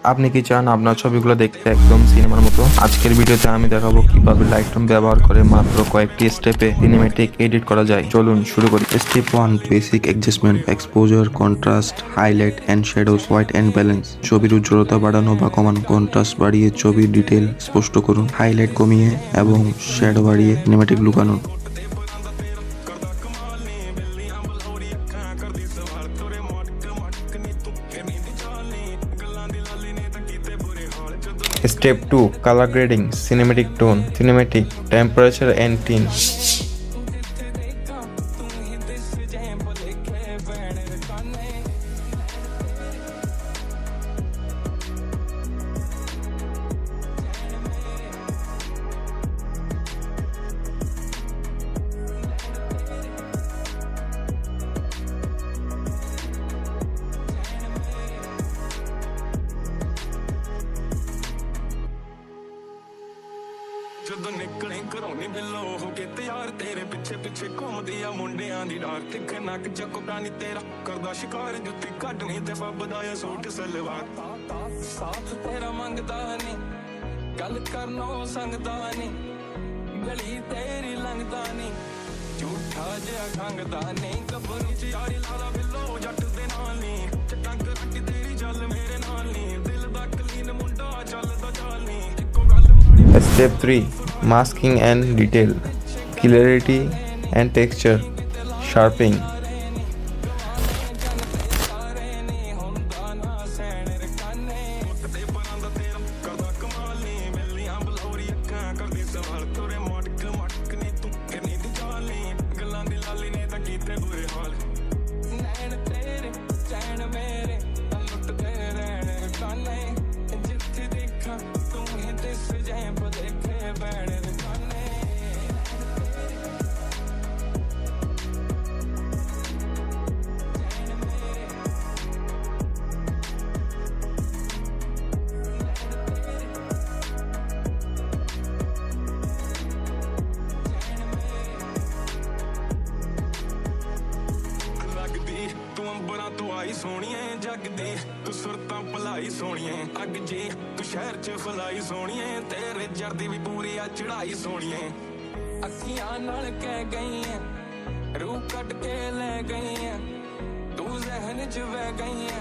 আপনি কি চান আপনার ছবিগুলো দেখতে একদম সিনেমার মতো? আজকের ভিডিওতে আমি দেখাবো কিভাবে লাইটরুম ব্যবহার করে মাত্র কয়েকটি স্টেপে সিনেমেটিক এডিট করা যায়। চলুন শুরু করি। Step 1 Basic Adjustment Exposure, Contrast, Highlight and Shadows, White and Balance. ছবির উজ্জ্বলতা বাড়ানো বা কমানো, কন্ট্রাস্ট বাড়িয়ে ছবির ডিটেল স্পষ্ট করুন, হাইলাইট কমিয়ে এবং শ্যাডো বাড়িয়ে cinematic লুকানুন। Step 2 Color Grading, Cinematic Tone, Cinematic, Temperature and Tint. ਜਦੋਂ ਨਿਕਲੇ ਘਰੋਂ ਨੀ ਬਿੱਲੋ ਹੋ ਕੇ ਤਿਆਰ ਤੇਰੇ ਪਿੱਛੇ ਪਿੱਛੇ ਘੁੰਮਦੀ ਆ ਮੁੰਡਿਆਂ ਦੀ ਡਾਰ ਤਿੱਖੇ ਨੱਕ ਚੱਕਦਾ ਨੀ ਤੇਰਾ ਕਰਦਾ ਸ਼ਿਕਾਰ ਜੁੱਤੀ ਕੱਢਣੀ ਤੇ ਫੱਬਦਾ ਆ ਸੂਟ ਸਲਵਾਰ ਸਾਥ ਤੇਰਾ ਮੰਗਦਾ ਨੀ ਗੱਲ ਕਰਨੋਂ ਸੰਗਦਾ ਨੀ ਗਲੀ ਤੇਰੀ ਲੰਘਦਾ ਨੀ ਝੂਠਾ ਜਿਹਾ ਖੰਗਦਾ ਨੀ ਗੱਭਰੂ ਚ ਯਾਰੀ ਲਾਲਾ ਬਿੱਲੋ ਜੱਟ ਦੇ ਨਾਲ ਨੀ ਚੱਟਾਂ ਕਰਾਟੀ ਤੇਰੀ ਚੱਲ ਮੇਰੇ ਨਾਲ ਨੀ ਦਿਲ ਦਾ ਕਲੀਨ ਮੁੰਡਾ ਚੱਲਦਾ ਚਾਲ ਨੀ ਇੱਕੋ ਗੱਲ Step 3 Masking and Detail, Clarity and Texture, Sharpening. ਤੂੰ ਆਈ ਸੋਹਣੀਏ ਜੱਗ ਦੀ ਤੂੰ ਸੁਰਤਾਂ ਭਲਾਈ ਸੋਹਣੀਏ ਅੱਗ ਜੀ ਤੂੰ ਸ਼ਹਿਰ ਚ ਫਲਾਈ ਸੋਹਣੀਏ ਤੇਰੇ ਜਰਦੀ ਵੀ ਪੂਰੀ ਆ ਚੜਾਈ ਸੋਹਣੀਏ ਅੱਖੀਆਂ ਨਾਲ ਕਹਿ ਗਈ ਐ ਰੂਹ ਕੱਟ ਕੇ ਲੈ ਗਈ ਐ ਤੂੰ ਜ਼ਹਿਨ ਚ ਵਹਿ ਗਈ ਐ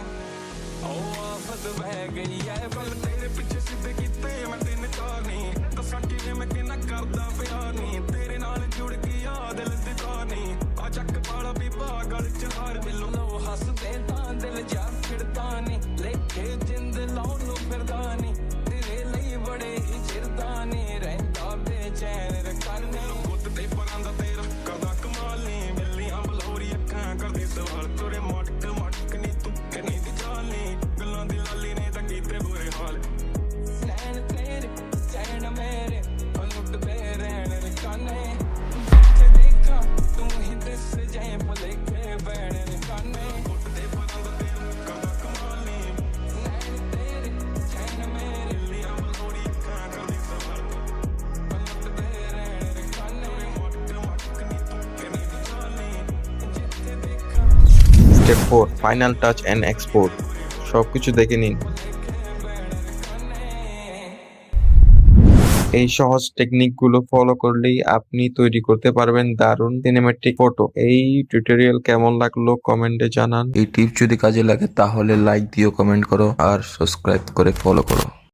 ਓ ਆਫਤ ਵਹਿ ਗਈ ਐ ਬਲ ਤੇਰੇ ਪਿੱਛੇ ਸਿੱਧੇ ਕੀਤੇ ਮੈਂ ਤਿੰਨ ਚਾਰ ਨਹੀਂ ਦੱਸਾਂ ਕਿਵੇਂ ਮੈਂ ਕਿੰਨਾ ਕਰਦਾ ਪਿਆਰ ਨਹੀਂ ਤੇਰੇ ਨਾਲ ਜੁੜ ਗਿਆ ਦਿਲ ਦੀ ਤਾਰ ਨਹੀਂ ਆ ਚੱਕ ਵਾਲਾ ਬੀਬਾ ਗਲ ਚ ਹਾਰ ਮਿਲੋ ਹੱਸਦੇ ਤਾਂ ਦਿਲ ਜਾ ਖਿੜਦਾ ਨੀ ਲੇਖੇ ਜਿੰਦ ਲਾਉਣ ਨੂੰ ਫਿਰਦਾ ਨੀ ਤੇਰੇ ਲਈ ਬੜੇ ਹੀ ਚਿਰਦਾ ਨੀ ਰਹਿੰਦਾ ਬੇਚੈਨ ਰਕਾਨੇ ਗੁੱਤ ਤੇ ਪਰਾਂ ਦਾ ਤੇਰਾ ਕਰਦਾ ਕਮਾਲ ਨੀ ਮਿਲੀਆਂ ਬਲੌਰੀ ਅੱਖਾਂ ਕਰਦੀ ਸਵਾਲ ਤੁਰੇ ਮਟਕ ਮਟਕ ਨੀ ਤੂੰ ਕਿੰਨੀ ਦੀ ਚਾਲ ਨੀ ਗੱਲਾਂ ਦੀ ਲਾਲੀ ਨੇ ਤਾਂ ਕੀਤੇ ਬੁਰੇ ਹਾਲ ਨੈਣ ਤੇਰੇ ਚੈਨ ਮੇਰੇ ਲੁੱਟਦੇ ਰਹਿਣ ਰਕਾਨੇ ਜਿੱਥੇ ਦੇਖਾਂ ਤੂੰ ਹੀ ਦਿਸ ਜਾਏ ਭੁਲੇਖੇ ਬੈਣ ਰਕਾਨੇ Step 4 Final Touch and Export, সবকিছু দেখে নিন। এই সহজ টেকনিকগুলো ফলো করলেই আপনি তৈরি করতে পারবেন দারুণ সিনেম্যাটিক ফটো। এই টিউটোরিয়াল কেমন লাগলো কমেন্টে জানান। এই টিপ যদি কাজে লাগে তাহলে লাইক দিও, কমেন্ট করো আর সাবস্ক্রাইব করে ফলো করো।